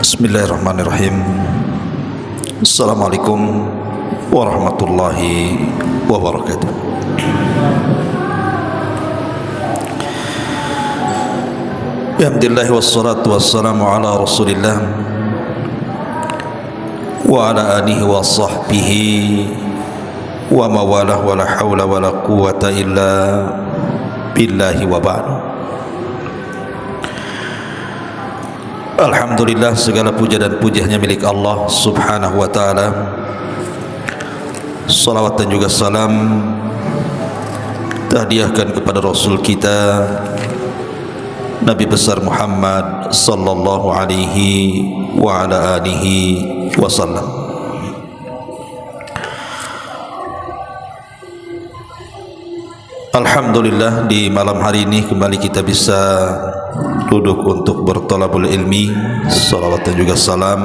Bismillahirrahmanirrahim. Assalamualaikum warahmatullahi wabarakatuh. Alhamdulillah wassalatu wassalamu ala Rasulillah wa ala alihi wa sahbihi wa mawalah wa la hawla wa la quwwata illa billahi wa ba'du. Alhamdulillah, segala puja dan pujiannya milik Allah subhanahu wa ta'ala. Salawat dan juga salam tahdiahkan kepada Rasul kita Nabi besar Muhammad sallallahu alaihi wa ala alihi wasallam. Alhamdulillah, di malam hari ini kembali kita bisa duduk untuk bertolabul ilmi. Salawat dan juga salam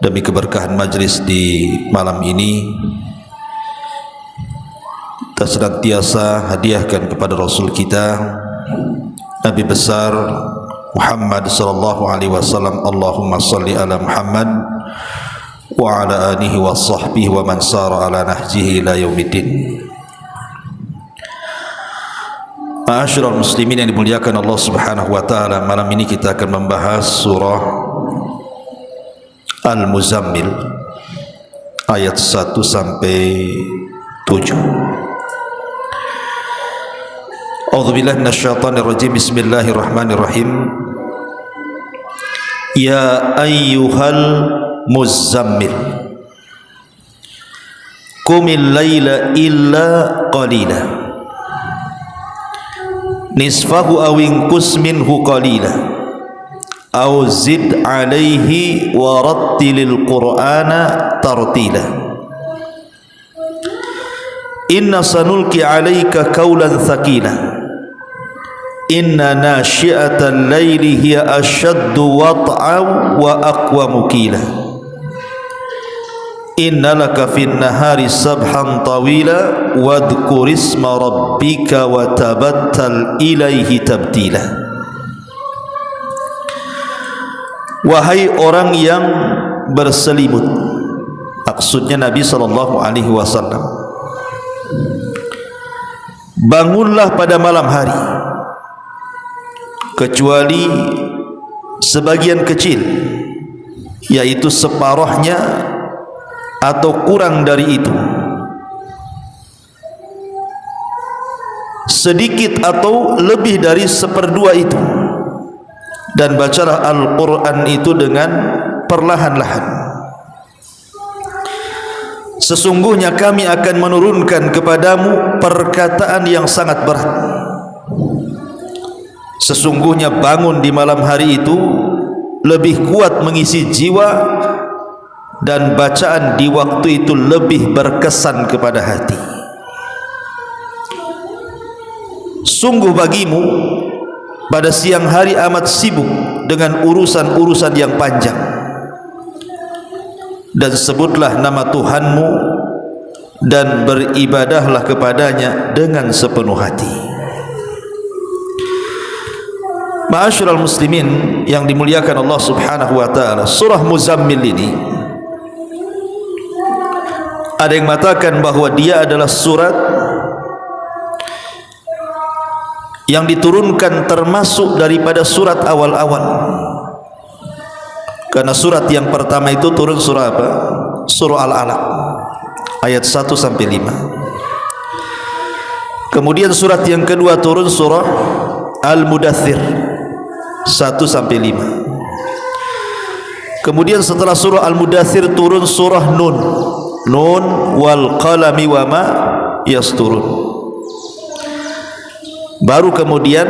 demi keberkahan majlis di malam ini kita senantiasa hadiahkan kepada Rasul kita Nabi besar Muhammad sallallahu alaihi wasallam. Allahumma salli ala Muhammad wa ala alihi wa sahbihi wa man sara ala nahjihi ila yaumiddin. Ma'asyiral muslimin yang dimuliakan Allah subhanahu wa ta'ala, malam ini kita akan membahas surah Al-Muzammil ayat 1 sampai 7. A'udzubillahi minasyaitonir rajim. Bismillahirrahmanirrahim. Ya ayyuhal muzammil qumil laila illa qalila nisfahu aw inqus minhu qalila aw zid alaihi wa rattilil qur'ana tartila. Inna sanulqi alaika qawlan thaqila inna nashi'atal laili hiya ashaddu wat'an wa aqwamu qila inna laka fin nahari sabhan tawila wadhkur isma rabbika wa tabattal ilaihi tabtila. Wahai orang yang berselimut, maksudnya Nabi sallallahu alaihi wasallam, bangunlah pada malam hari kecuali sebagian kecil, yaitu separuhnya atau kurang dari itu, sedikit atau lebih dari seperdua itu, dan bacalah Al-Quran itu dengan perlahan-lahan. Sesungguhnya kami akan menurunkan kepadamu perkataan yang sangat berat. Sesungguhnya bangun di malam hari itu lebih kuat mengisi jiwa, dan bacaan di waktu itu lebih berkesan kepada hati. Sungguh bagimu pada siang hari amat sibuk dengan urusan-urusan yang panjang, dan sebutlah nama Tuhanmu dan beribadahlah kepadanya dengan sepenuh hati. Ma'asyiral muslimin yang dimuliakan Allah subhanahu wa ta'ala, surah Muzammil ini ada yang mengatakan bahwa dia adalah surat yang diturunkan termasuk daripada surat awal-awal, karena surat yang pertama itu turun surah apa? Surah Al-Alaq ayat 1 sampai 5. Kemudian surat yang kedua turun surah Al-Mudaththir 1 sampai 5. Kemudian setelah surah Al-Mudaththir turun surah Nun wal qalami wa ma yasturun. Baru kemudian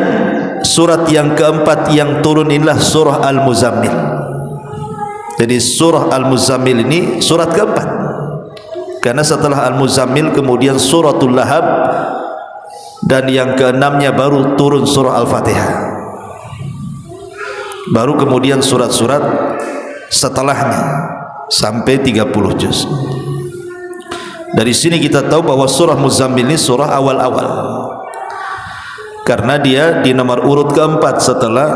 surat yang keempat yang turun inilah surah Al-Muzammil. Jadi surah Al-Muzammil ini surat keempat, karena setelah Al-Muzammil kemudian suratul Lahab, dan yang keenamnya baru turun surah Al-Fatihah. Baru kemudian surat-surat setelahnya sampai 30 juz. Dari sini kita tahu bahwa surah Muzammil ini surah awal-awal, karena dia di nomor urut keempat setelah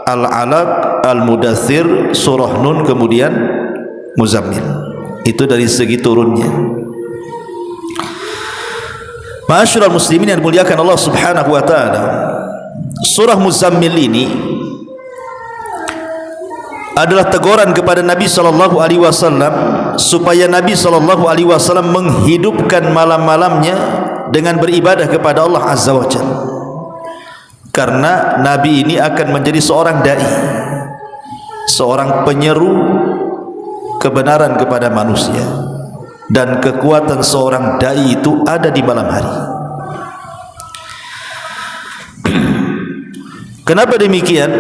Al-Alaq, Al-Mudaththir, surah Nun, kemudian Muzammil. Itu dari segi turunnya. Ma'asyiral muslimin yang dimuliakan Allah Subhanahu wa taala, surah Muzammil ini adalah teguran kepada Nabi sallallahu alaihi wasallam supaya Nabi sallallahu alaihi wasallam menghidupkan malam-malamnya dengan beribadah kepada Allah Azza wa Jalla. Karena Nabi ini akan menjadi seorang dai, seorang penyeru kebenaran kepada manusia, dan kekuatan seorang dai itu ada di malam hari. Kenapa demikian?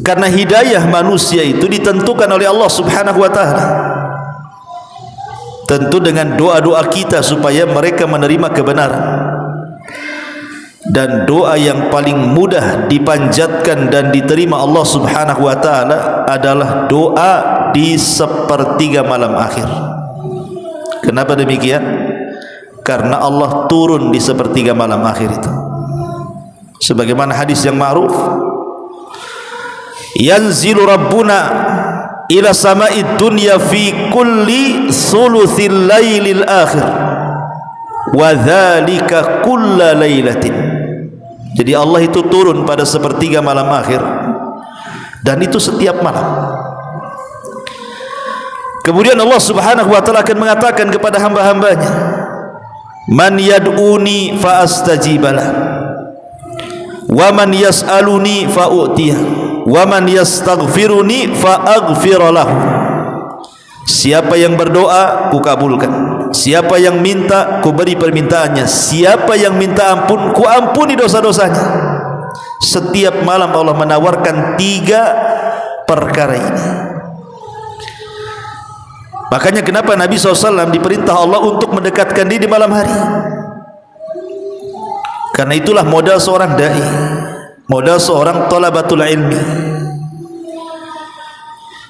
Karena hidayah manusia itu ditentukan oleh Allah Subhanahu wa taala. Tentu dengan doa-doa kita supaya mereka menerima kebenaran. Dan doa yang paling mudah dipanjatkan dan diterima Allah Subhanahu wa taala adalah doa di sepertiga malam akhir. Kenapa demikian? Karena Allah turun di sepertiga malam akhir itu. Sebagaimana hadis yang ma'ruf, yanzilu rabbuna ila sama'id dunya fi kulli thuluthil lailil akhir wa dzalika kulla lailatin. Jadi Allah itu turun pada sepertiga malam akhir, dan itu setiap malam. Kemudian Allah Subhanahu wa taala akan mengatakan kepada hamba-hambanya, man yad'uni fa astajibalah, wa man yas'aluni fa u'tiyah, wa man yastaghfiruni fa aghfiralahu. Siapa yang berdoa, ku kabulkan. Siapa yang minta, ku beri permintaannya. Siapa yang minta ampun, ku ampuni dosa-dosanya. Setiap malam Allah menawarkan 3 perkara ini. Makanya kenapa Nabi SAW diperintah Allah untuk mendekatkan diri di malam hari? Karena itulah modal seorang dai, modal seorang thalabatul ilmi.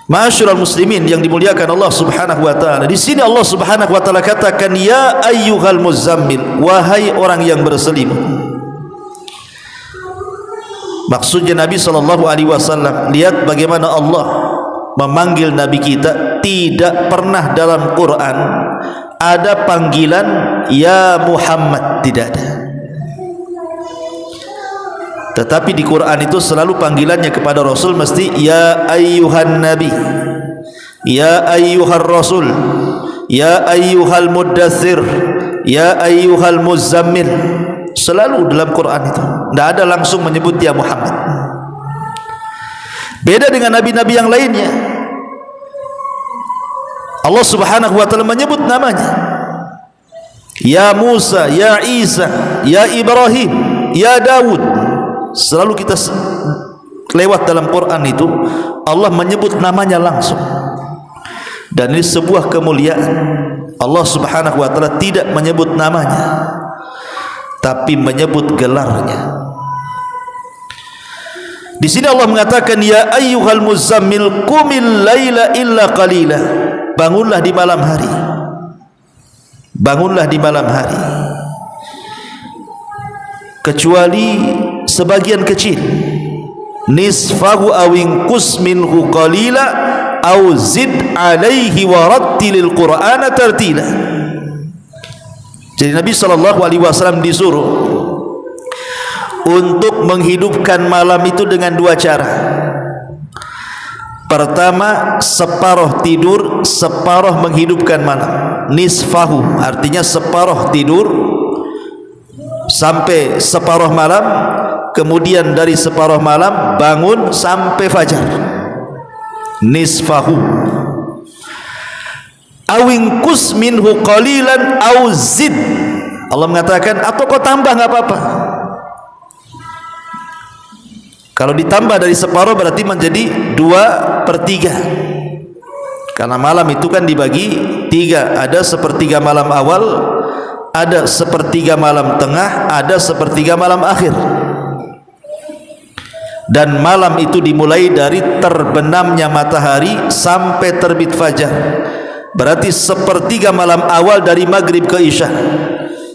Ma'asyiral muslimin yang dimuliakan Allah Subhanahu wa taala, di sini Allah Subhanahu wa taala katakan, ya ayyuhal muzammil, wahai orang yang berselimut. Maksudnya Nabi sallallahu alaihi wasallam, lihat bagaimana Allah memanggil Nabi kita. Tidak pernah dalam Quran ada panggilan ya Muhammad, tidak ada. Tetapi di Quran itu selalu panggilannya kepada Rasul mesti ya ayyuhan nabi, ya ayyuhar rasul, ya ayyuhal muddaththir, ya ayyuhal muzammil. Selalu dalam Quran itu, tidak ada langsung menyebut ya Muhammad. Beda dengan nabi-nabi yang lainnya, Allah Subhanahu wa taala menyebut namanya. Ya Musa, ya Isa, ya Ibrahim, ya Daud. Selalu kita lewat dalam Quran itu Allah menyebut namanya langsung. Dan ini sebuah kemuliaan. Allah Subhanahu wa taala tidak menyebut namanya, tapi menyebut gelarnya. Di sini Allah mengatakan ya ayyuhal muzammil qumil laila illa qalila. Bangunlah di malam hari. Bangunlah di malam hari. Kecuali sebagian kecil, nisfahu awin qus minhu qalila aw zid alaihi wa rattilil qur'ana tartila. Jadi Nabi sallallahu alaihi wasallam disuruh untuk menghidupkan malam itu dengan 2 cara. Pertama, separuh tidur, separuh menghidupkan malam. Nisfahu artinya separuh tidur sampai separuh malam, kemudian dari separuh malam bangun sampai fajar. Nisfahu awingkus minhu qalilan au zid. Allah mengatakan atau kau tambah, enggak apa-apa. Kalau ditambah dari separuh berarti menjadi 2/3. Karena malam itu kan dibagi 3, ada sepertiga malam awal, ada sepertiga malam tengah, ada sepertiga malam akhir. Dan malam itu dimulai dari terbenamnya matahari sampai terbit fajar. Berarti sepertiga malam awal dari maghrib ke isya,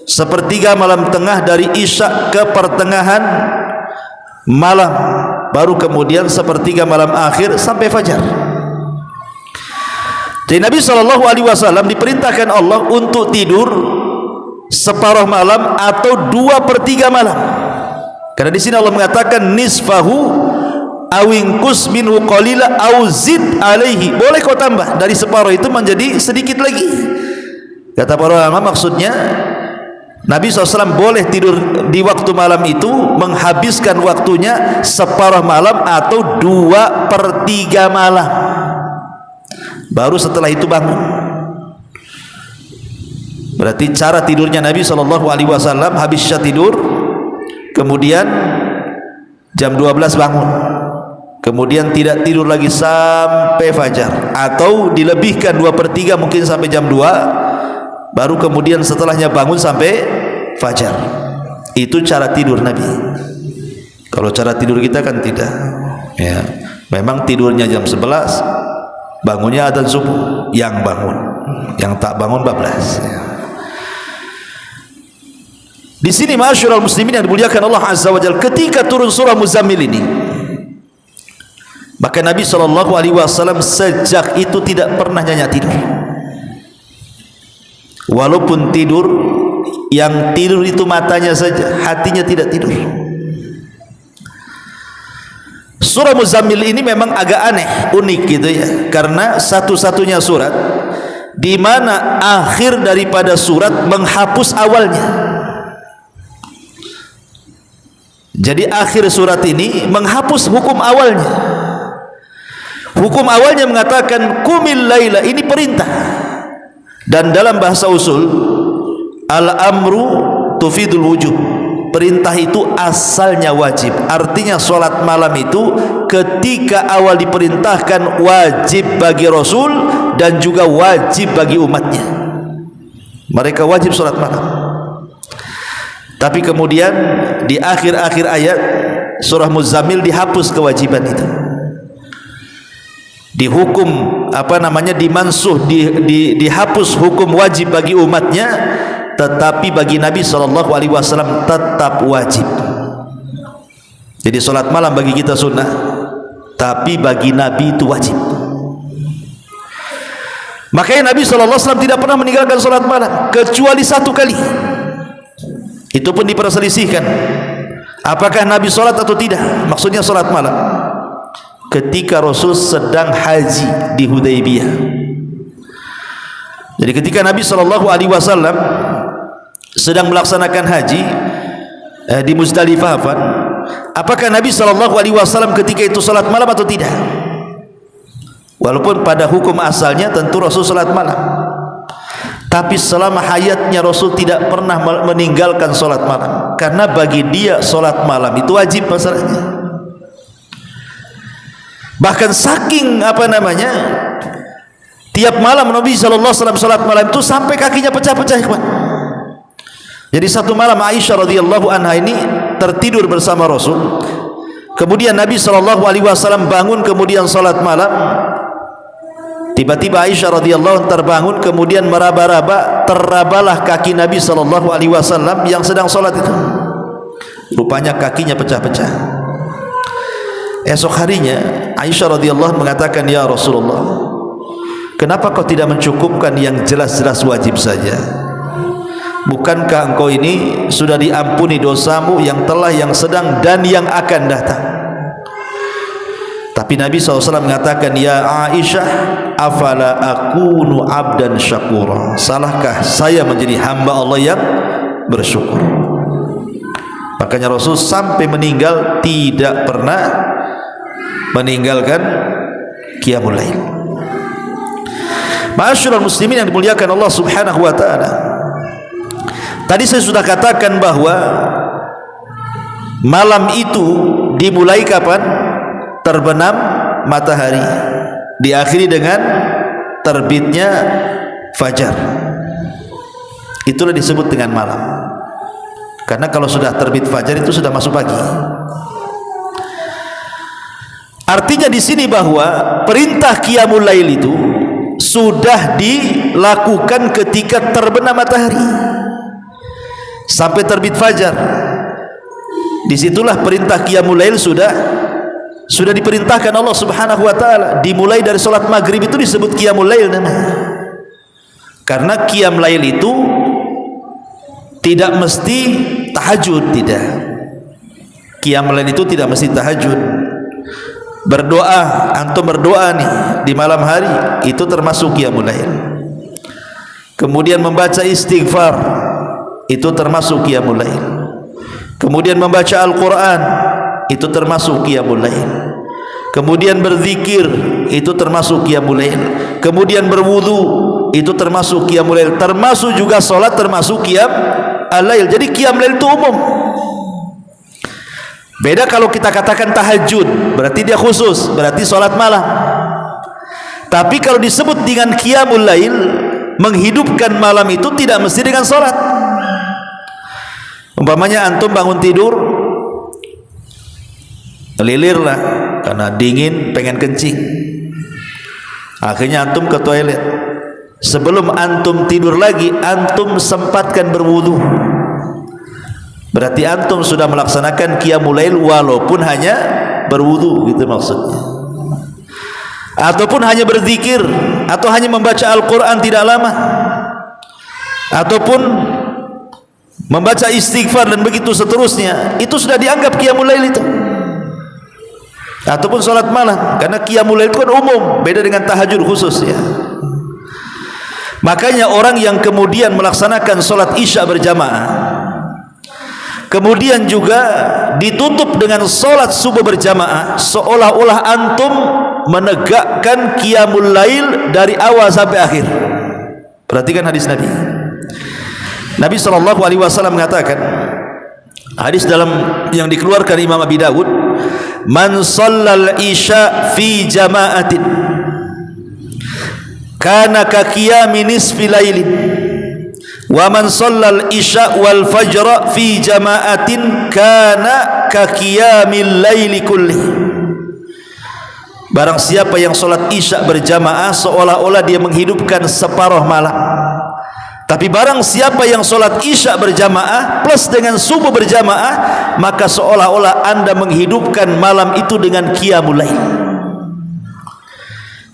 sepertiga malam tengah dari isya ke pertengahan malam, baru kemudian sepertiga malam akhir sampai fajar. Jadi Nabi SAW diperintahkan Allah untuk tidur separuh malam atau 2/3 malam. Karena di sini Allah mengatakan nisfahu awingkus minhu qalila au zid alaihi. Boleh kau tambah dari separuh itu menjadi sedikit lagi. Kata para ulama maksudnya Nabi SAW boleh tidur di waktu malam itu, menghabiskan waktunya separuh malam atau 2/3 malam. Baru setelah itu bangun. Berarti cara tidurnya Nabi SAW, habis tidur, kemudian jam 12 bangun, kemudian tidak tidur lagi sampai fajar, atau dilebihkan 2/3 mungkin sampai jam 2, baru kemudian setelahnya bangun sampai fajar. Itu cara tidur Nabi. Kalau cara tidur kita kan tidak, ya, memang tidurnya jam 11, bangunnya adzan subuh, yang bangun, yang tak bangun bablas. Di sini ma'asyiral muslimin yang dimuliakan Allah Azza wa Jalla, ketika turun surah Muzammil ini, maka Nabi SAW sejak itu tidak pernah nyenyak tidur. Walaupun tidur, yang tidur itu matanya saja, hatinya tidak tidur. Surah Muzammil ini memang agak aneh, unik gitu ya, karena satu-satunya surat di mana akhir daripada surat menghapus awalnya. Jadi akhir surat ini menghapus hukum awalnya. Hukum awalnya mengatakan kumil laila, ini perintah. Dan dalam bahasa usul, al-amru tufidul wujub. Perintah itu asalnya wajib. Artinya solat malam itu ketika awal diperintahkan wajib bagi Rasul dan juga wajib bagi umatnya. Mereka wajib solat malam. Tapi kemudian di akhir-akhir ayat surah Muzammil dihapus kewajiban itu. Dihukum dimansuh, dihapus hukum wajib bagi umatnya, tetapi bagi Nabi SAW tetap wajib. Jadi solat malam bagi kita sunnah, tapi bagi Nabi itu wajib. Makanya Nabi SAW tidak pernah meninggalkan solat malam kecuali satu kali. Itu pun diperselisihkan, apakah Nabi solat atau tidak, maksudnya solat malam, ketika Rasul sedang haji di Hudaybiyah. Jadi ketika Nabi SAW sedang melaksanakan haji di Muzdalifah, apakah Nabi SAW ketika itu salat malam atau tidak? Walaupun pada hukum asalnya tentu Rasul salat malam, tapi selama hayatnya Rasul tidak pernah meninggalkan salat malam, karena bagi dia salat malam itu wajib masalahnya. Bahkan saking tiap malam Nabi SAW salat malam itu sampai kakinya pecah-pecah. Jadi satu malam Aisyah radhiyallahu anha ini tertidur bersama Rasul. Kemudian Nabi SAW bangun kemudian salat malam. Tiba-tiba Aisyah radhiyallahu anha terbangun kemudian meraba-raba, terabalah kaki Nabi SAW yang sedang salat itu. Rupanya kakinya pecah-pecah. Esok harinya Aisyah radhiyallahu anha mengatakan, "Ya Rasulullah, kenapa kau tidak mencukupkan yang jelas-jelas wajib saja? Bukankah engkau ini sudah diampuni dosamu yang telah, yang sedang dan yang akan datang?" Tapi Nabi SAW mengatakan, "Ya Aisyah, afala akunu abdan syakura? Salahkah saya menjadi hamba Allah yang bersyukur?" Makanya Rasul sampai meninggal tidak pernah meninggalkan qiyamul lail. Ma'asyiral muslimin yang dimuliakan Allah Subhanahu wa taala, tadi saya sudah katakan bahwa malam itu dimulai kapan? Terbenam matahari, diakhiri dengan terbitnya fajar. Itulah disebut dengan malam. Karena kalau sudah terbit fajar itu sudah masuk pagi. Artinya di sini bahwa perintah qiyamul lail itu sudah dilakukan ketika terbenam matahari sampai terbit fajar. Disitulah perintah qiyamul lail sudah sudah diperintahkan Allah Subhanahu wa taala. Dimulai dari salat maghrib itu disebut qiyamul lail namanya. Karena qiyam lail itu tidak mesti tahajud, tidak. Qiyam lail itu tidak mesti tahajud. Berdoa, antum berdoa nih di malam hari, itu termasuk qiyamul lail. Kemudian membaca istighfar, itu termasuk qiyamul lail. Kemudian membaca Al-Quran, itu termasuk qiyamul lail. Kemudian berzikir, itu termasuk qiyamul lail. Kemudian berwudu, itu termasuk qiyamul lail. Termasuk juga solat, termasuk qiyam al-lail. Jadi qiyam lail itu umum. Beda kalau kita katakan tahajud, berarti dia khusus, berarti solat malam. Tapi kalau disebut dengan qiyamul lail, menghidupkan malam itu tidak mesti dengan solat. Umpamanya antum bangun tidur, lilir lah karena dingin, pengen kencing, akhirnya antum ke toilet. Sebelum antum tidur lagi, antum sempatkan berwudu, berarti antum sudah melaksanakan qiyamul lail walaupun hanya berwudu, gitu maksudnya. Ataupun hanya berzikir, atau hanya membaca Al-Quran tidak lama, ataupun membaca istighfar dan begitu seterusnya, itu sudah dianggap qiyamul lail itu. Ataupun salat malam, karena qiyamul lail itu kan umum, beda dengan tahajud khusus ya. Makanya orang yang kemudian melaksanakan salat isya berjamaah, kemudian juga ditutup dengan salat subuh berjamaah, seolah-olah antum menegakkan qiyamul lail dari awal sampai akhir. Perhatikan hadis Nabi. Nabi SAW mengatakan, hadis dalam yang dikeluarkan Imam Abi Dawud, man shallal isya fi jama'atin kana ka qiyami nisfi lailin, wa man shallal isya wal fajra fi jama'atin kana ka qiyamil laili kulli. Barang siapa yang salat isya berjamaah, seolah-olah dia menghidupkan separuh malam. Tapi barang siapa yang solat isya berjamaah plus dengan subuh berjamaah, maka seolah-olah anda menghidupkan malam itu dengan qiyamul lail.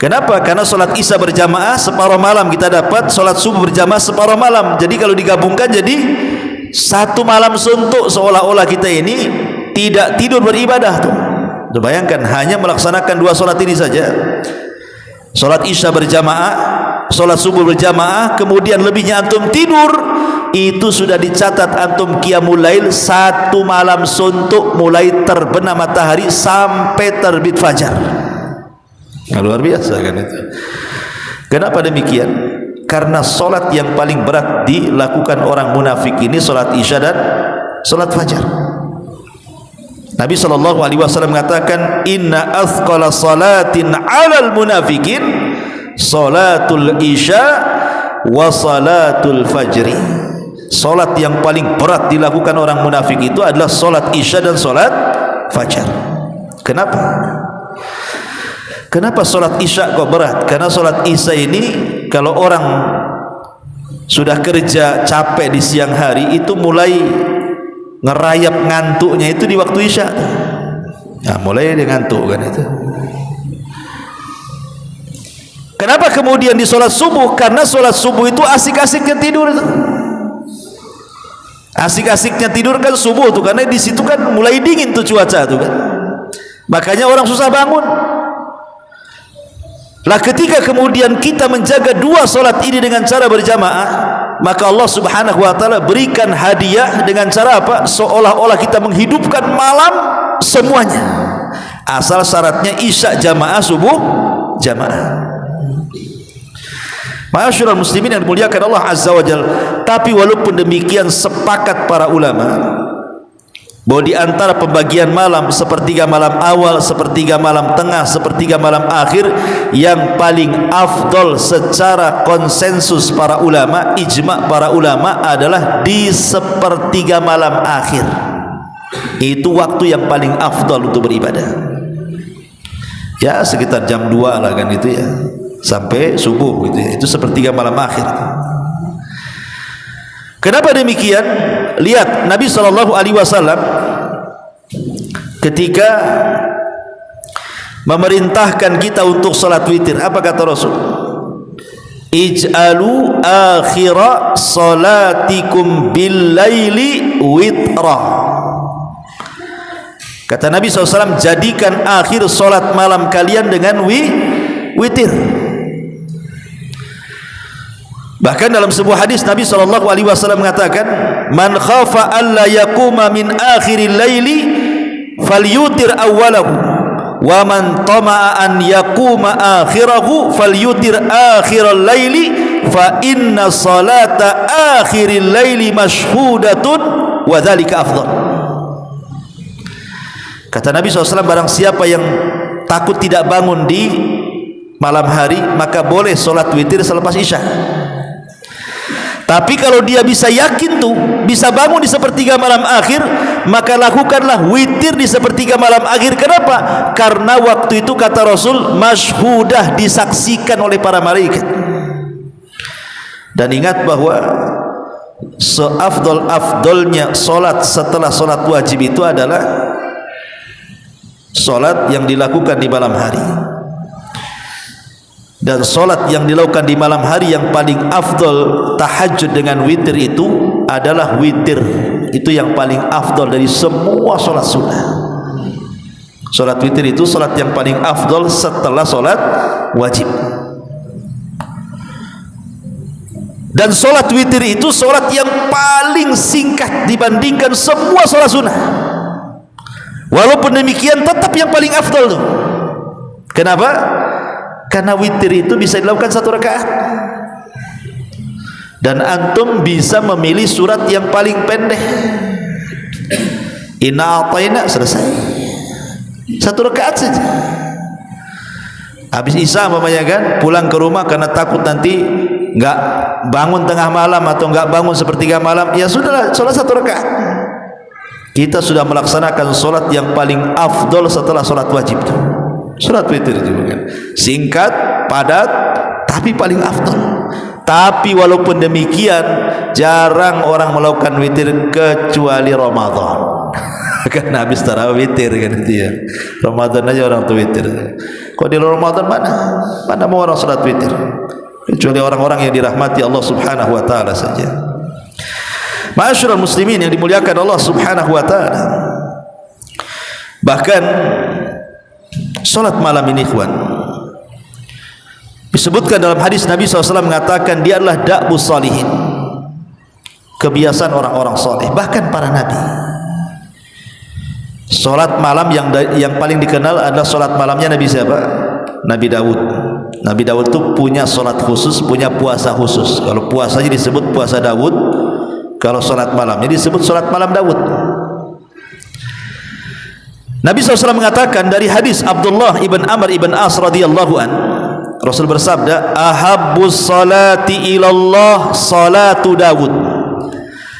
Kenapa? Karena solat isya berjamaah separuh malam kita dapat, solat subuh berjamaah separuh malam. Jadi kalau digabungkan jadi satu malam suntuk, seolah-olah kita ini tidak tidur beribadah tuh. Bayangkan hanya melaksanakan dua solat ini saja, solat isya berjamaah, solat subuh berjamaah, kemudian lebihnya antum tidur, itu sudah dicatat antum qiyamul lail satu malam suntuk, mulai terbenam matahari sampai terbit fajar. Nah, luar biasa kan itu. Kenapa demikian? Karena solat yang paling berat dilakukan orang munafik ini solat isya dan solat fajar. Nabi SAW mengatakan, inna athqala salatin alal munafikin salatul isya wa salatul fajri. Salat yang paling berat dilakukan orang munafik itu adalah salat isya dan salat fajar. Kenapa? Kenapa salat isya kok berat? Karena salat isya ini kalau orang sudah kerja capek di siang hari, itu mulai ngerayap ngantuknya itu di waktu isya. Nah, mulai dia ngantuk kan itu. Kenapa kemudian di sholat subuh? Karena sholat subuh itu asik-asiknya tidur itu. Asik-asiknya tidur kan subuh tuh, karena di situ kan mulai dingin tuh cuaca tuh kan. Makanya orang susah bangun. Lah ketika kemudian kita menjaga dua sholat ini dengan cara berjamaah, maka Allah Subhanahu wa taala berikan hadiah dengan cara apa? Seolah-olah kita menghidupkan malam semuanya. Asal syaratnya isya jamaah, subuh jamaah. Ma'asyiral muslimin yang dimuliakan Allah Azza wa Jalla. Tapi walaupun demikian, sepakat para ulama bahwa di antara pembagian malam, sepertiga malam awal, sepertiga malam tengah, sepertiga malam akhir, yang paling afdol secara konsensus para ulama, ijma para ulama, adalah di sepertiga malam akhir. Itu waktu yang paling afdol untuk beribadah. Ya sekitar jam 2 lah kan itu ya, sampai subuh gitu ya. Itu sepertiga malam akhir. Kenapa demikian? Lihat Nabi SAW ketika memerintahkan kita untuk salat witir. Apa kata Rasul? Ij'alu akhira salatikum bil laili witra. Kata Nabi SAW, jadikan akhir salat malam kalian dengan witir. Bahkan dalam sebuah hadis Nabi SAW mengatakan, man khafa alla yakuma min akhiril laili falyutir awwalahu, wa man tama'a an yakuma akhirahu falyutir akhiral laili, fa inna salata akhiril laili mashhudatun wa dzalika afdal. Kata Nabi SAW, barang siapa yang takut tidak bangun di malam hari, maka boleh solat witir selepas isya. Tapi kalau dia bisa yakin tuh bisa bangun di sepertiga malam akhir, maka lakukanlah witir di sepertiga malam akhir. Kenapa? Karena waktu itu kata Rasul, masyhudah, disaksikan oleh para malaikat. Dan ingat bahwa seafdol-afdolnya solat setelah solat wajib itu adalah solat yang dilakukan di malam hari. Dan solat yang dilakukan di malam hari yang paling afdol, tahajud dengan witir, itu adalah witir. Itu yang paling afdol dari semua solat sunnah. Solat witir itu solat yang paling afdol setelah solat wajib. Dan solat witir itu solat yang paling singkat dibandingkan semua solat sunnah. Walaupun demikian tetap yang paling afdol tuh. Kenapa? Karena witir itu bisa dilakukan 1 rakaat. Dan antum bisa memilih surat yang paling pendek. Inna a'tayna, selesai. 1 rakaat saja. Habis isya mamanya kan, pulang ke rumah karena takut nanti enggak bangun tengah malam atau enggak bangun sepertiga malam, ya sudahlah, salat 1 rakaat. Kita sudah melaksanakan solat yang paling afdol setelah solat wajib itu. Solat witir juga kan, singkat, padat, tapi paling afdol. Tapi walaupun demikian, jarang orang melakukan witir kecuali Ramadan. Karena habis tarawih witir kan itu ya. Ramadan aja orang tuh witir. Kok di Ramadan mana mau orang salat witir? Kecuali orang-orang yang dirahmati Allah Subhanahu wa taala saja. Ma'asyiral muslimin yang dimuliakan Allah Subhanahu wa taala. Bahkan salat malam ini, ikhwan, disebutkan dalam hadis Nabi SAW mengatakan dia adalah da'bus salihin, kebiasaan orang-orang soleh, bahkan para nabi. Salat malam yang paling dikenal adalah salat malamnya Nabi siapa? Nabi Daud. Nabi Daud itu punya salat khusus, punya puasa khusus. Kalau puasanya disebut puasa Daud, kalau salat malamnya disebut salat malam Daud. Nabi SAW mengatakan dari hadis Abdullah ibn Amr ibn As radhiyallahu an, Rasul bersabda, ahabbus salati ilallah salatu Daud.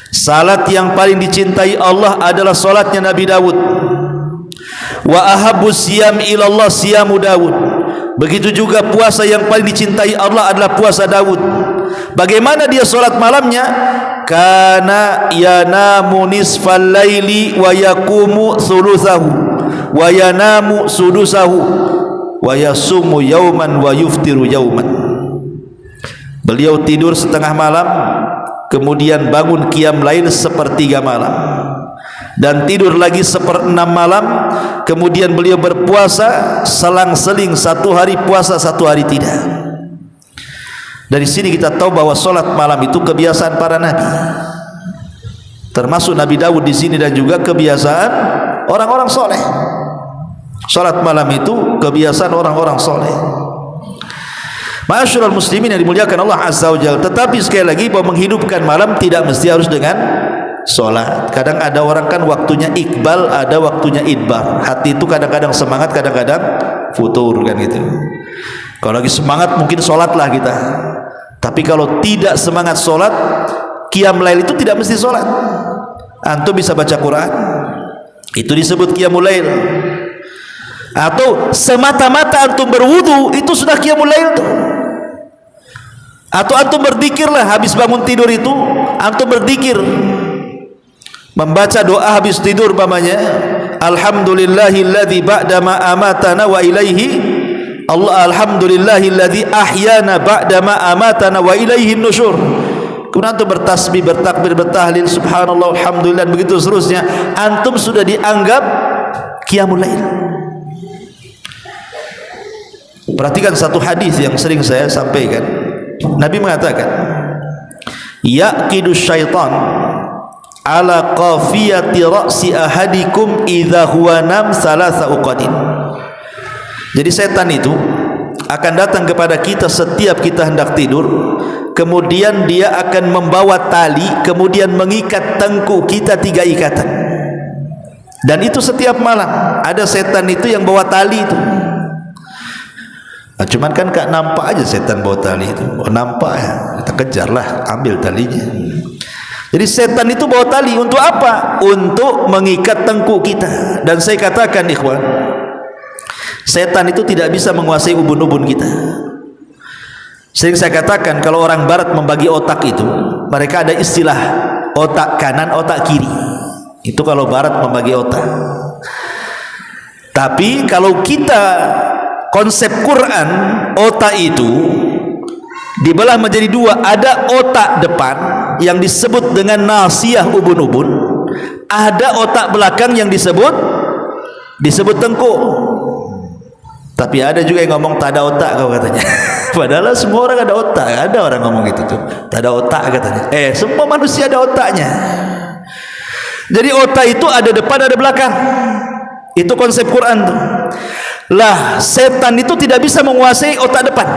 Salat yang paling dicintai Allah adalah salatnya Nabi Daud. Wa ahabbus siyam ilallah siyamu Daud. Begitu juga puasa yang paling dicintai Allah adalah puasa Daud. Bagaimana dia salat malamnya? Kana yanamu nisfal laili wa yaqumu thuluthahu wa yanamu sudusahu wa yasumu yauman wa yuftiru yauman. Beliau tidur setengah malam, kemudian bangun qiyam lail sepertiga malam, dan tidur lagi 1/6 malam, kemudian beliau berpuasa selang-seling, 1 hari puasa 1 hari tidak. Dari sini kita tahu bahwa solat malam itu kebiasaan para nabi, termasuk Nabi Daud di sini, dan juga kebiasaan orang-orang soleh. Solat malam itu kebiasaan orang-orang soleh. Ma'asyiral muslimin yang dimuliakan Allah Azza wa Jalla. Tetapi sekali lagi, bahwa menghidupkan malam tidak mesti harus dengan solat. Kadang ada orang kan waktunya iqbal, ada waktunya idbar. Hati itu kadang-kadang semangat, kadang-kadang futur kan gitu. Kalau lagi semangat mungkin solatlah kita. Tapi kalau tidak semangat solat, qiyam lail itu tidak mesti solat. Antum bisa baca Quran, itu disebut qiyamul lail. Atau semata-mata antum berwudu, itu sudah qiyamul lail tuh. Atau antum berzikirlah habis bangun tidur itu, antum berzikir, membaca doa habis tidur umpamanya, alhamdulillahilladzi ba'da ma amatana wa ilaihi Allah, alhamdulillahilladzi ahyana ba'da ma amatana wa ilaihi nusyur. Kemudian antum bertasbih, bertakbir, bertahlil, subhanallah, alhamdulillah, begitu seterusnya. Antum sudah dianggap qiyamul lail. Perhatikan satu hadis yang sering saya sampaikan. Nabi mengatakan, yaqidu syaitan ala qafiyati ra'si ahadikum idza huwa nam salasa uqadin. Jadi setan itu akan datang kepada kita setiap kita hendak tidur, kemudian dia akan membawa tali, kemudian mengikat tengkuk kita 3 ikatan. Dan itu setiap malam ada setan itu yang bawa tali itu. Nah, cuman kan gak nampak aja setan bawa tali itu. Oh, nampak ya, kita kejarlah, ambil talinya. Jadi setan itu bawa tali untuk apa? Untuk mengikat tengkuk kita. Dan saya katakan ikhwan, setan itu tidak bisa menguasai ubun-ubun kita. Sering saya katakan, kalau orang barat membagi otak itu, mereka ada istilah otak kanan, otak kiri. Itu kalau barat membagi otak. Tapi kalau kita konsep Quran, otak itu dibelah menjadi 2. Ada otak depan yang disebut dengan nasiyah ubun-ubun, ada otak belakang yang disebut tengkuk. Tapi ada juga yang ngomong tak ada otak kau katanya. Padahal semua orang ada otak. Ada orang ngomong gitu tuh, tak ada otak katanya. Semua manusia ada otaknya. Jadi otak itu ada depan, ada belakang. Itu konsep Quran tuh. Lah, setan itu tidak bisa menguasai otak depan.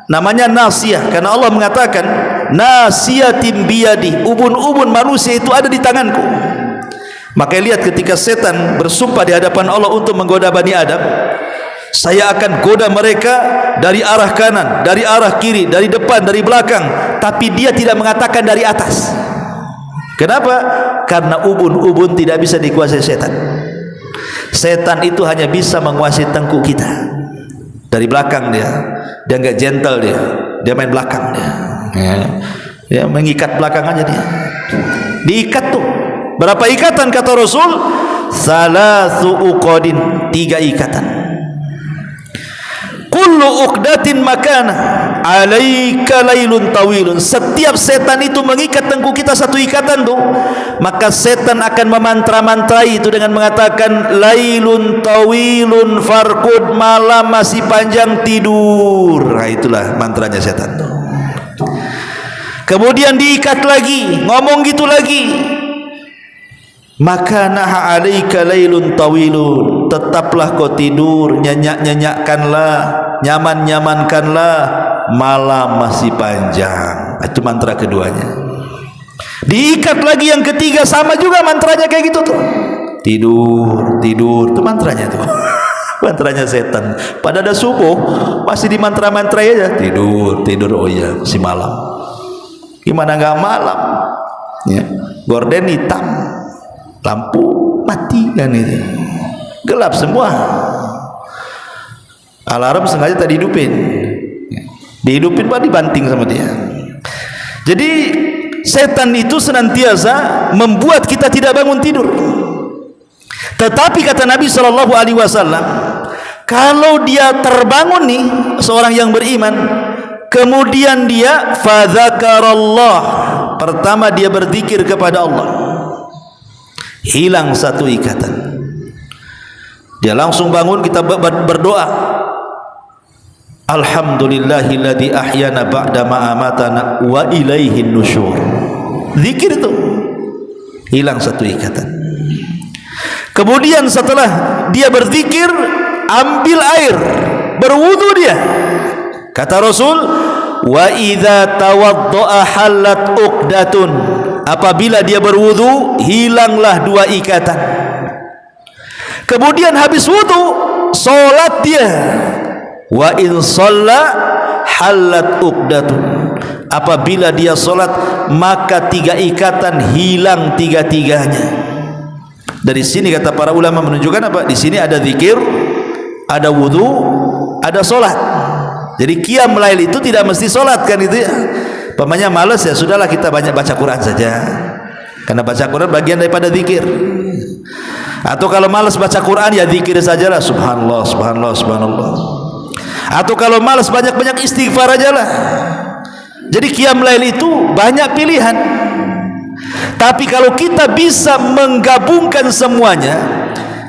Namanya nasiyah, karena Allah mengatakan nasiyatin biyadi, ubun-ubun manusia itu ada di tanganku. Maka lihat ketika setan bersumpah di hadapan Allah untuk menggoda Bani Adam, saya akan goda mereka dari arah kanan, dari arah kiri, dari depan, dari belakang. Tapi dia tidak mengatakan dari atas. Kenapa? Karena ubun-ubun tidak bisa dikuasai setan. Setan itu hanya bisa menguasai tengkuk kita. Dari belakang dia enggak gentle, dia main belakang dia mengikat belakang aja dia. Diikat tuh. Berapa ikatan kata Rasul? Salasu uqadin, 3 ikatan. Kullu uqdatin makana alaika lailun tawilun. Setiap setan itu mengikat tengkuk kita 1 ikatan tuh, maka setan akan memantra-mantrai itu dengan mengatakan lailun tawilun farqud, malam masih panjang, tidur. Nah, itulah mantranya setan tuh. Kemudian diikat lagi, ngomong gitu lagi, maka naha alaika lailun tawilun, tetaplah kau tidur, nyenyak-nyenyakkanlah, nyaman-nyamankanlah, malam masih panjang. Itu mantra keduanya. Diikat lagi yang ketiga, sama juga mantranya kayak gitu tuh. Tidur, tidur, itu mantranya tuh. Mantranya setan. Pada ada subuh masih di mantra-mantrai aja. Tidur, tidur, oh iya masih malam. Gimana nggak malam? Ya, gorden hitam, lampu mati kan itu, gelap semua. Alarm sengaja tadi dihidupin pak, dibanting sama dia. Jadi setan itu senantiasa membuat kita tidak bangun tidur. Tetapi kata Nabi SAW, kalau dia terbangun nih, seorang yang beriman, kemudian dia fadzakarallah, pertama dia berzikir kepada Allah, hilang 1 ikatan. Dia langsung bangun, kita berdoa, alhamdulillahilladzi ahyana ba'da ma amatana wa ilaihin nusyur. Zikir itu hilang 1 ikatan. Kemudian setelah dia berzikir, ambil air, berwudu dia. Kata Rasul, wa idza tawaddaa halat uqdatun, apabila dia berwudu hilanglah 2 ikatan. Kemudian habis wudu salat dia, wa in shalla halat uqdatun, apabila dia salat maka 3 ikatan hilang 3-tiganya. Dari sini kata para ulama menunjukkan apa? Di sini ada zikir, ada wudu, ada salat. Jadi qiyam lail itu tidak mesti salat kan itu ya. Pamannya malas ya sudahlah kita banyak baca Quran saja. Karena baca Quran bagian daripada zikir. Atau kalau malas baca Quran, ya zikir sajalah, subhanallah, subhanallah, subhanallah. Atau kalau malas banyak-banyak istighfar ajalah. Jadi qiyam lail itu banyak pilihan. Tapi kalau kita bisa menggabungkan semuanya,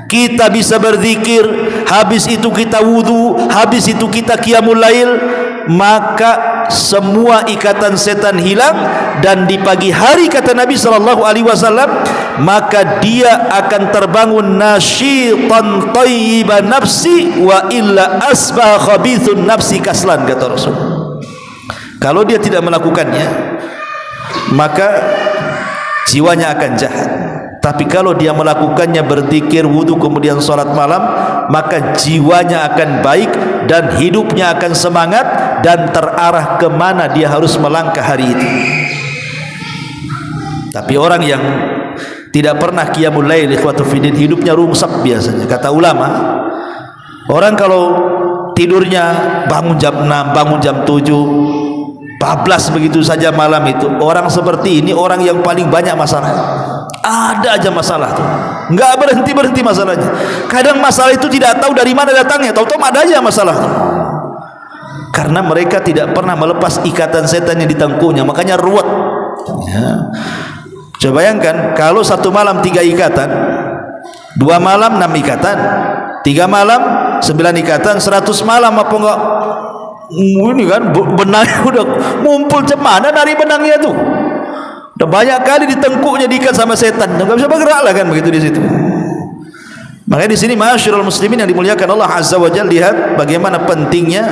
kita bisa berzikir, habis itu kita wudu, habis itu kita qiyamul lail, maka semua ikatan setan hilang. Dan di pagi hari kata Nabi SAW, maka dia akan terbangun nasyitan thayyiban nafsi, wa illa asbah khabithun nafsi kaslan, kata Rasul. Kalau dia tidak melakukannya, maka jiwanya akan jahat. Tapi kalau dia melakukannya, berzikir, wudu, kemudian salat malam, maka jiwanya akan baik dan hidupnya akan semangat dan terarah kemana dia harus melangkah hari itu. Tapi orang yang tidak pernah qiyamul lail, ikhwatul fiddin, hidupnya rungsek biasanya. Kata ulama, orang kalau tidurnya bangun jam 6, bangun jam 7, bablas begitu saja malam itu, orang seperti ini orang yang paling banyak masalah. Ada aja masalah tuh, nggak berhenti masalahnya. Kadang masalah itu tidak tahu dari mana datangnya, tahu-tahu ada aja masalah tuh. Karena mereka tidak pernah melepas ikatan setan yang ditengkuhnya, makanya ruwet ya. Coba bayangkan kalau satu malam 3 ikatan, 2 malam 6 ikatan, 3 malam 9 ikatan, 100 malam apa enggak? Ini kan benangnya udah ngumpul, cemana dari benangnya tuh, udah banyak kali ditengkuknya diikat sama setan, nggak bisa bergerak lah kan begitu di situ. Makanya di sini ma'asyiral muslimin yang dimuliakan Allah Azza wa Jalla, lihat bagaimana pentingnya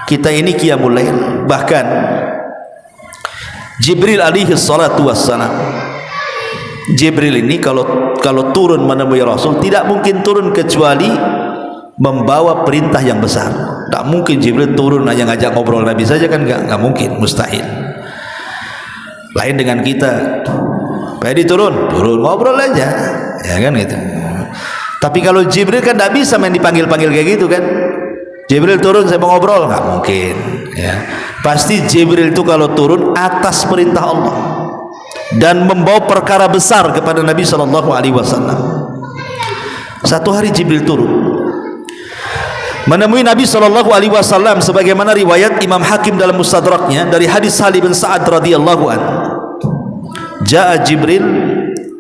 kita ini qiyamul lail. Bahkan Jibril alaihi salatu wassalam, Jibril ini kalau turun menemui Rasul, tidak mungkin turun kecuali membawa perintah yang besar. Tak mungkin Jibril turun hanya ngajak ngobrol Nabi saja kan, enggak mungkin, mustahil. Lain dengan kita, Pak Edi turun ngobrol aja, ya kan gitu. Tapi kalau Jibril kan tidak bisa main dipanggil-panggil kayak gitu kan. Jibril turun saya mau ngobrol, nggak mungkin ya. Pasti Jibril itu kalau turun atas perintah Allah dan membawa perkara besar kepada Nabi SAW. Satu hari Jibril turun menemui Nabi SAW, sebagaimana riwayat Imam Hakim dalam Mustadraknya dari hadis Salim bin Sa'ad radhiyallahu an. Ja'a Jibril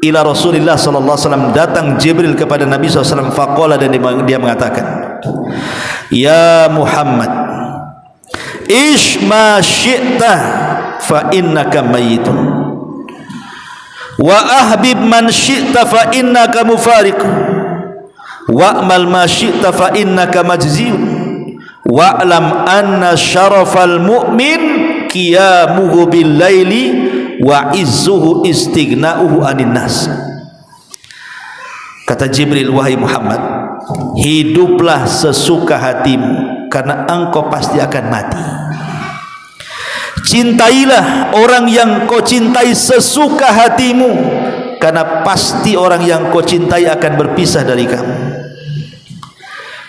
ila Rasulillah sallallahu alaihi wasallam, datang Jibril kepada Nabi SAW, faqala, dan dia mengatakan, ya Muhammad, ish ma syi'ta fa innaka mayyitun, wa ahbib man syi'ta fa innaka mufariq, wa'mal ma syi'ta fa innaka majziyun, wa'lam anna syarafal mu'min qiyamuhu bil laili wa izzuhu istighna'uhu anin nas. Kata Jibril, wahai Muhammad, hiduplah sesuka hatimu karena engkau pasti akan mati. Cintailah orang yang kau cintai sesuka hatimu karena pasti orang yang kau cintai akan berpisah dari kamu.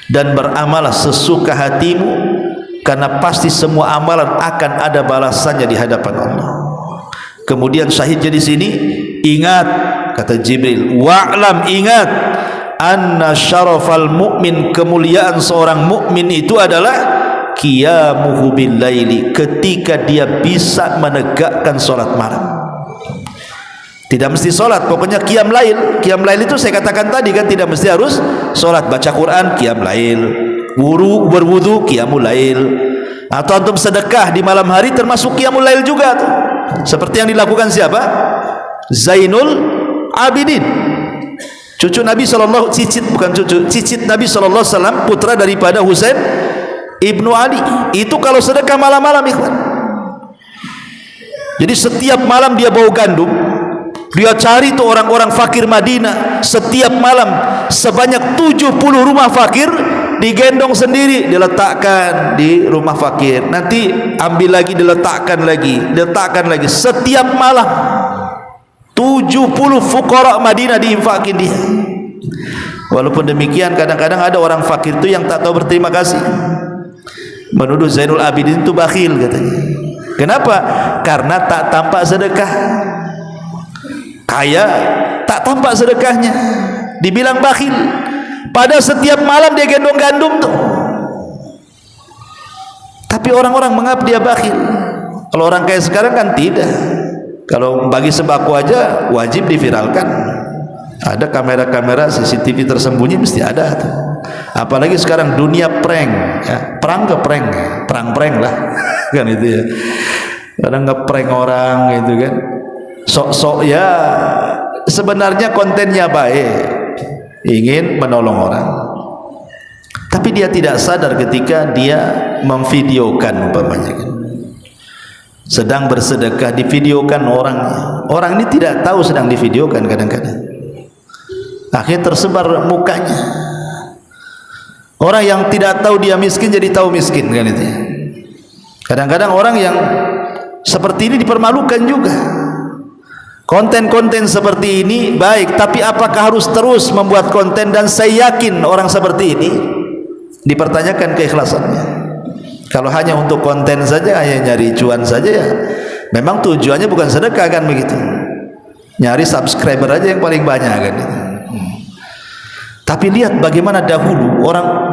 Dan beramallah sesuka hatimu karena pasti semua amalan akan ada balasannya di hadapan Allah. Kemudian syahidnya di sini, ingat, kata Jibril, wa'lam, ingat, anna syarafal mu'min, kemuliaan seorang mukmin itu adalah qiyamuhu bil laili, ketika dia bisa menegakkan salat malam. Tidak mesti salat, pokoknya qiyam lail. Qiyam lail itu saya katakan tadi kan, tidak mesti harus salat, baca Quran qiyam lail, berwudu qiyamul lail, atau antum sedekah di malam hari termasuk qiyamul lail juga tuh. Seperti yang dilakukan siapa? Zainul Abidin, cucu Nabi sallallahu, cicit Nabi sallallahu alaihi wasallam, putra daripada Husain ibnu Ali. Itu kalau sedekah malam-malam, ikhwan. Jadi setiap malam dia bawa gandum, dia cari tuh orang-orang fakir Madinah. Setiap malam sebanyak 70 rumah fakir digendong sendiri, diletakkan di rumah fakir, nanti ambil lagi, diletakkan lagi. Setiap malam 70 fuqara Madinah diinfakin dia. Walaupun demikian, kadang-kadang ada orang fakir itu yang tak tahu berterima kasih, menuduh Zainul Abidin itu bakhil katanya. Kenapa? Karena tak tampak sedekah. Kaya tak tampak sedekahnya. dibilang bakhil. Pada setiap malam dia gendong gandum tuh. Tapi orang-orang menganggap dia bakhil. Kalau orang kaya sekarang kan tidak. Kalau bagi sembako aja wajib diviralkan. Ada kamera-kamera CCTV tersembunyi mesti ada tuh. Apalagi sekarang dunia prank, ya, perang ke prank, perang-prank lah, kan itu ya. Kadang ngeprank orang gitu kan. Sok-sok ya sebenarnya kontennya baik, ingin menolong orang. Tapi dia tidak sadar ketika dia memvideokan umpamanya kan. Sedang bersedekah divideokan orangnya. Orang ini tidak tahu sedang divideokan kadang-kadang. Akhirnya tersebar mukanya. Orang yang tidak tahu dia miskin jadi tahu miskin kan itu ya. Kadang-kadang orang yang seperti ini dipermalukan juga. Konten-konten seperti ini baik, tapi apakah harus terus membuat konten? Dan saya yakin orang seperti ini dipertanyakan keikhlasannya. Kalau hanya untuk konten saja, hanya nyari cuan saja ya, memang tujuannya bukan sedekah kan begitu. Nyari subscriber aja yang paling banyak kan itu. Tapi lihat bagaimana dahulu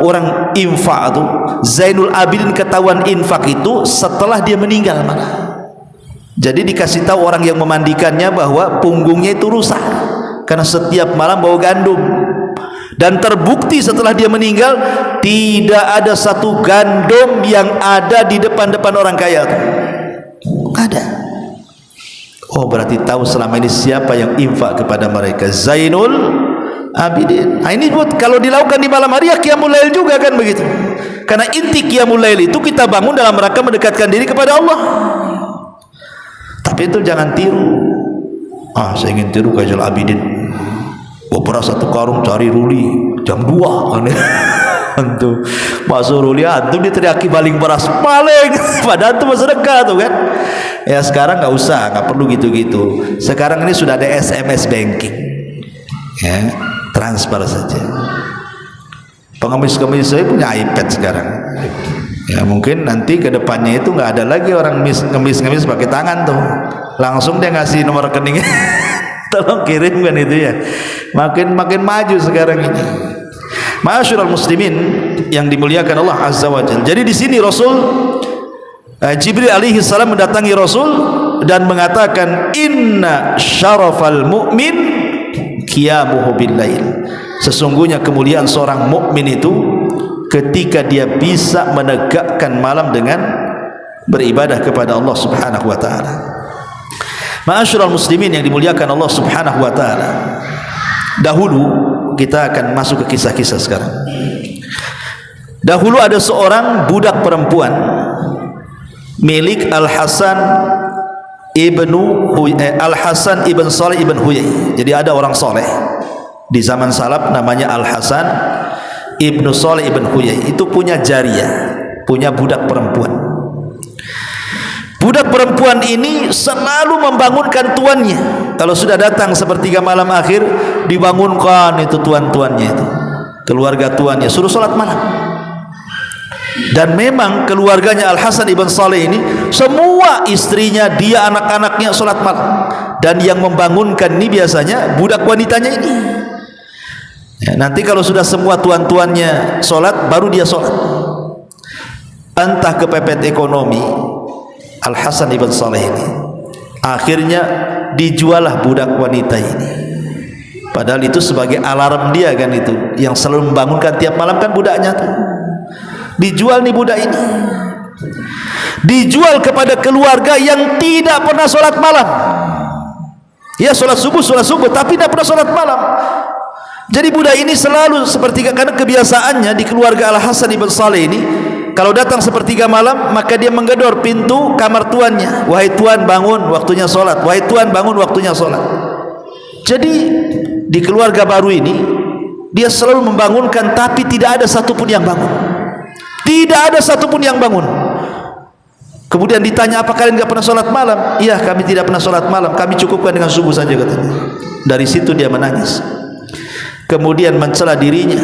orang infak itu, Zainul Abidin ketahuan infak itu setelah dia meninggal mana. Jadi dikasih tahu orang yang memandikannya bahwa punggungnya itu rusak karena setiap malam bawa gandum. Dan terbukti setelah dia meninggal tidak ada satu gandum yang ada di depan-depan orang kaya itu. Ada. Oh, berarti tahu selama ini siapa yang infak kepada mereka. Zainul Abidin. Nah, ini buat kalau dilakukan di malam hari ya qiyamul lail juga kan begitu. Karena inti qiyamul lail itu kita bangun dalam rangka mendekatkan diri kepada Allah. Tapi itu jangan tiru. Ah, saya ingin tiru kayak Zainul Abidin. Beras satu karung cari ruli jam 2 kan. Antum masuk ruli antum diteriaki baling beras paling. Padahal itu sedekah tuh kan. Ya sekarang enggak usah, enggak perlu gitu-gitu. Sekarang ini sudah ada SMS banking. Ya, transfer saja. Pengemis-kemis saya punya iPad sekarang. Ya mungkin nanti ke depannya itu nggak ada lagi orang ngemis-ngemis pakai tangan tuh. Langsung dia ngasih nomor rekeningnya. Tolong kirimkan itu ya. Makin maju sekarang ini. Ma'asyiral muslimin yang dimuliakan Allah Azza wa Jalla. Jadi di sini Rasul Jibril alaihi salam mendatangi Rasul dan mengatakan inna syarafal mu'min qiyamuhu bil lail. Sesungguhnya kemuliaan seorang mukmin itu ketika dia bisa menegakkan malam dengan beribadah kepada Allah Subhanahu wa taala. Ma'asyiral muslimin yang dimuliakan Allah Subhanahu wa taala. Dahulu kita akan masuk ke kisah-kisah sekarang. Dahulu ada seorang budak perempuan milik Al-Hasan ibn Salih ibn Huyai. Jadi ada orang soleh di zaman salaf namanya Al-Hasan ibn Salih ibn Huyai. Itu punya jariyah, punya budak perempuan. Budak perempuan ini selalu membangunkan tuannya. Kalau sudah datang sepertiga malam akhir, dibangunkan itu tuan-tuannya itu, keluarga tuannya, suruh sholat malam. Dan memang keluarganya Al-Hasan ibn Salih ini semua istrinya, dia, anak-anaknya sholat malam. Dan yang membangunkan ini biasanya budak wanitanya ini. Ya, nanti kalau sudah semua tuan-tuannya sholat, baru dia sholat. Entah kepepet ekonomi Al-Hasan ibn Salih ini, akhirnya dijualah budak wanita ini. Padahal itu sebagai alarm dia kan, itu yang selalu membangunkan tiap malam kan budaknya tuh. Dijual nih budak ini, dijual kepada keluarga yang tidak pernah sholat malam. Ya sholat subuh tapi tidak pernah sholat malam. Jadi budak ini selalu sepertiga, karena kebiasaannya di keluarga Al-Hasan ibn Salih ini, kalau datang sepertiga malam maka dia menggedor pintu kamar tuannya. Wahai tuan, bangun, waktunya sholat. Wahai tuan, bangun, waktunya sholat. Jadi di keluarga baru ini dia selalu membangunkan, tapi tidak ada satupun yang bangun. Tidak ada satupun yang bangun. Kemudian ditanya, apa kalian tidak pernah sholat malam? Iya, kami tidak pernah sholat malam, kami cukupkan dengan subuh saja katanya. Dari situ dia menangis. Kemudian mencela dirinya.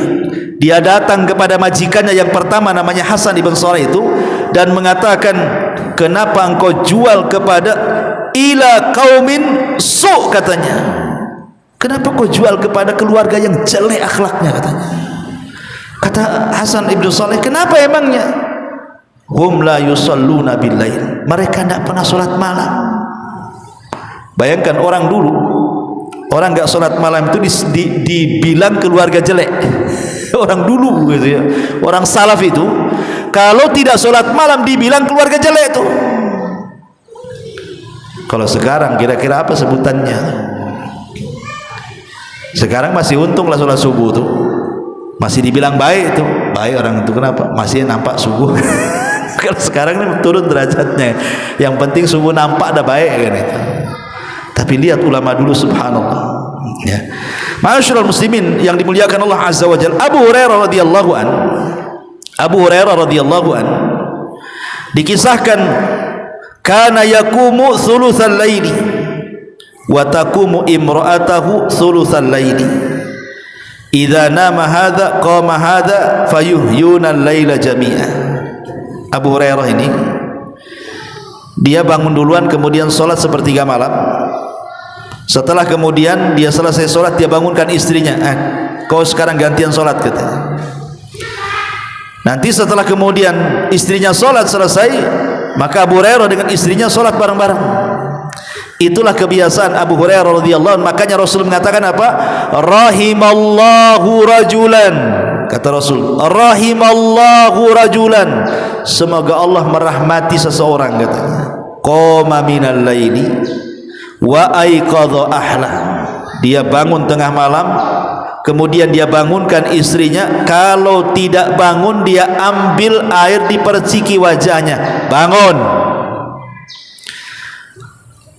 Dia datang kepada majikannya yang pertama namanya Hasan ibn Salih itu dan mengatakan, kenapa engkau jual kepada ila qaumin su, katanya, Kenapa kau jual kepada keluarga yang jelek akhlaknya, katanya. Kata Hasan ibn Saleh, kenapa emangnya? Hum la yusalluna bil lail, mereka tidak pernah sholat malam. Bayangkan orang dulu, orang enggak sholat malam itu dibilang keluarga jelek. Orang dulu gitu ya, orang salaf itu kalau tidak sholat malam dibilang keluarga jelek tuh. Kalau sekarang kira-kira apa sebutannya? Sekarang masih untung lah sholat subuh tuh, masih dibilang baik tuh, baik orang itu. Kenapa? Masih nampak subuh. Kalau sekarang ini turun derajatnya, yang penting subuh nampak dah baik kan itu. Tapi lihat ulama dulu, subhanallah ya. Ma'asyiral muslimin yang dimuliakan Allah azza wa jalla, Abu Hurairah radhiyallahu an dikisahkan kana yaqumu thulutsal laili wa taqumu imra'atahu thulutsal laili, idza nama hadza qama hadza fayuhyuna al-laila jami'a. Abu Hurairah ini dia bangun duluan, kemudian sholat sepertiga malam. Setelah kemudian dia selesai sholat, dia bangunkan istrinya, kau sekarang gantian sholat, katanya. Nanti setelah kemudian istrinya sholat selesai, maka Abu Hurairah dengan istrinya sholat bareng-bareng. Itulah kebiasaan Abu Hurairah radhiyallahu anhu. Makanya Rasul mengatakan apa? Rahimallahu rajulan, kata Rasul, rahimallahu rajulan, semoga Allah merahmati seseorang, katanya, qoma minal laili wa aiqadha ahla, dia bangun tengah malam, kemudian dia bangunkan istrinya. Kalau tidak bangun, dia ambil air diperciki wajahnya, bangun.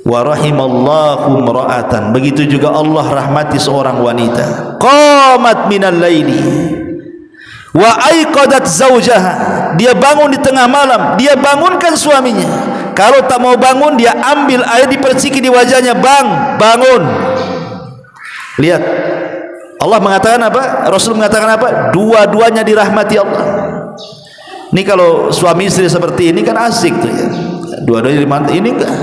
Wa rahimallahu imra'atan, begitu juga Allah rahmati seorang wanita, qamat minal laili wa aiqadat zaujaha, dia bangun di tengah malam, dia bangunkan suaminya. Kalau tak mau bangun, dia ambil air diperciki di wajahnya, bangun. Lihat, Allah mengatakan apa? Rasul mengatakan apa? Dua-duanya dirahmati Allah. Ini kalau suami istri seperti ini kan asik tuh ya, dua-duanya dirahmati. Ini enggak.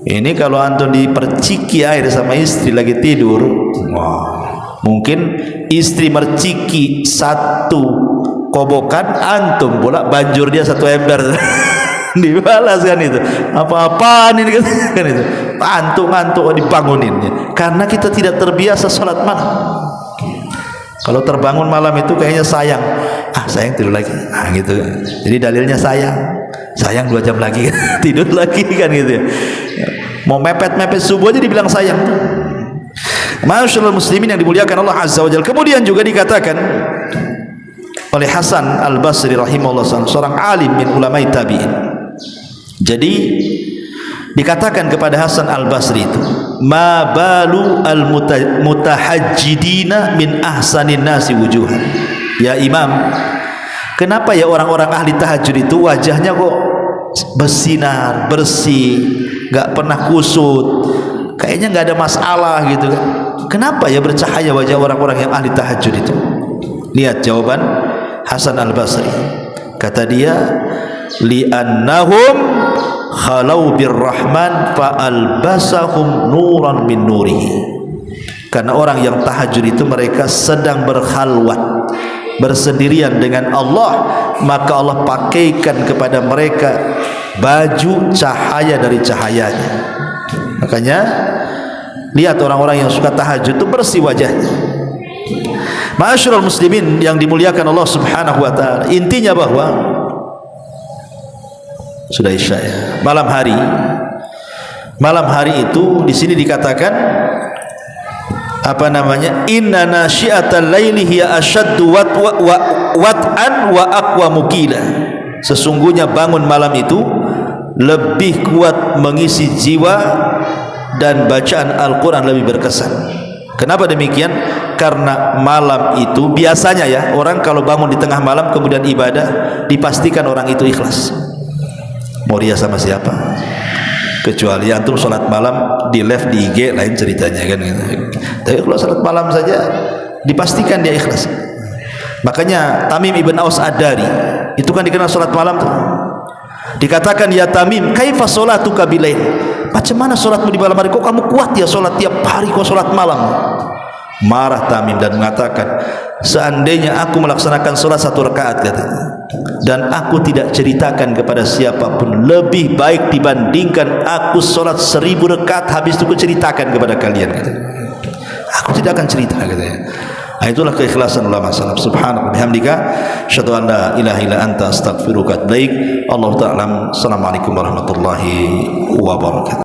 Ini kalau antum diperciki air sama istri lagi tidur, wah, mungkin istri merciki satu kobokan, antum pula banjur dia satu ember. Dibalas kan itu, apa-apaan ini kan itu, ngantuk dibangunin ya. Karena kita tidak terbiasa sholat malam. Kalau terbangun malam itu kayaknya sayang, sayang tidur lagi, gitu. Jadi dalilnya sayang 2 jam lagi tidur lagi kan gitu ya. Mau mepet subuh aja dibilang sayang. Ma'asyiral muslimin yang dimuliakan Allah azza wa jalla. Kemudian juga dikatakan oleh Hasan Al-Basri rahimahullah, seorang alim min ulama'i tabi'in. Jadi dikatakan kepada Hasan Al-Basri itu, ma balu al-mutahajjidina min ahsanin nasi wujuhan. Ya Imam, kenapa ya orang-orang ahli tahajud itu wajahnya kok bersinar, bersih, gak pernah kusut, kayaknya gak ada masalah gitu kan. Kenapa ya bercahaya wajah orang-orang yang ahli tahajud itu? Lihat jawaban Hasan Al-Basri, kata dia, li'annahum khalau birrahman fa'albasahum nuran min nurihi, karena orang yang tahajud itu mereka sedang berkhalwat, bersendirian dengan Allah, maka Allah pakaikan kepada mereka baju cahaya dari cahayanya. Makanya lihat orang-orang yang suka tahajud itu bersih wajahnya. Ma'asyiral muslimin yang dimuliakan Allah subhanahu wa ta'ala, intinya bahwa sudah isya ya, malam hari itu di sini dikatakan apa namanya, inna nasyiatal laili hiya ashaddu wat'an wa aqwa mukila, sesungguhnya bangun malam itu lebih kuat mengisi jiwa dan bacaan Al-Quran lebih berkesan. Kenapa demikian? Karena malam itu biasanya ya, orang kalau bangun di tengah malam kemudian ibadah, dipastikan orang itu ikhlas. Mau dia sama siapa? Kecuali antum sholat malam di live di IG, lain ceritanya kan gitu. Tapi kalau sholat malam saja dipastikan dia ikhlas. Makanya Tamim ibn Aus Ad-Dari itu kan dikenal sholat malam tuh. Dikatakan, ya Tamim, kaifa sholatuka bilail, macam mana solatmu di malam hari? Kok kamu kuat ya solat tiap hari, kok solat malam? Marah Tamim dan mengatakan, seandainya aku melaksanakan solat 1 rakaat katanya, dan aku tidak ceritakan kepada siapapun, lebih baik dibandingkan aku solat 1000 rakaat habis itu aku ceritakan kepada kalian katanya. Aku tidak akan cerita katanya. Nah, itulah keikhlasan ulama salaf. Subhanallah bihamdika asyhadu an la ilaha illa anta astaghfiruka wa atubu ilaik. Allahu ta'ala. Assalamualaikum warahmatullahi wabarakatuh.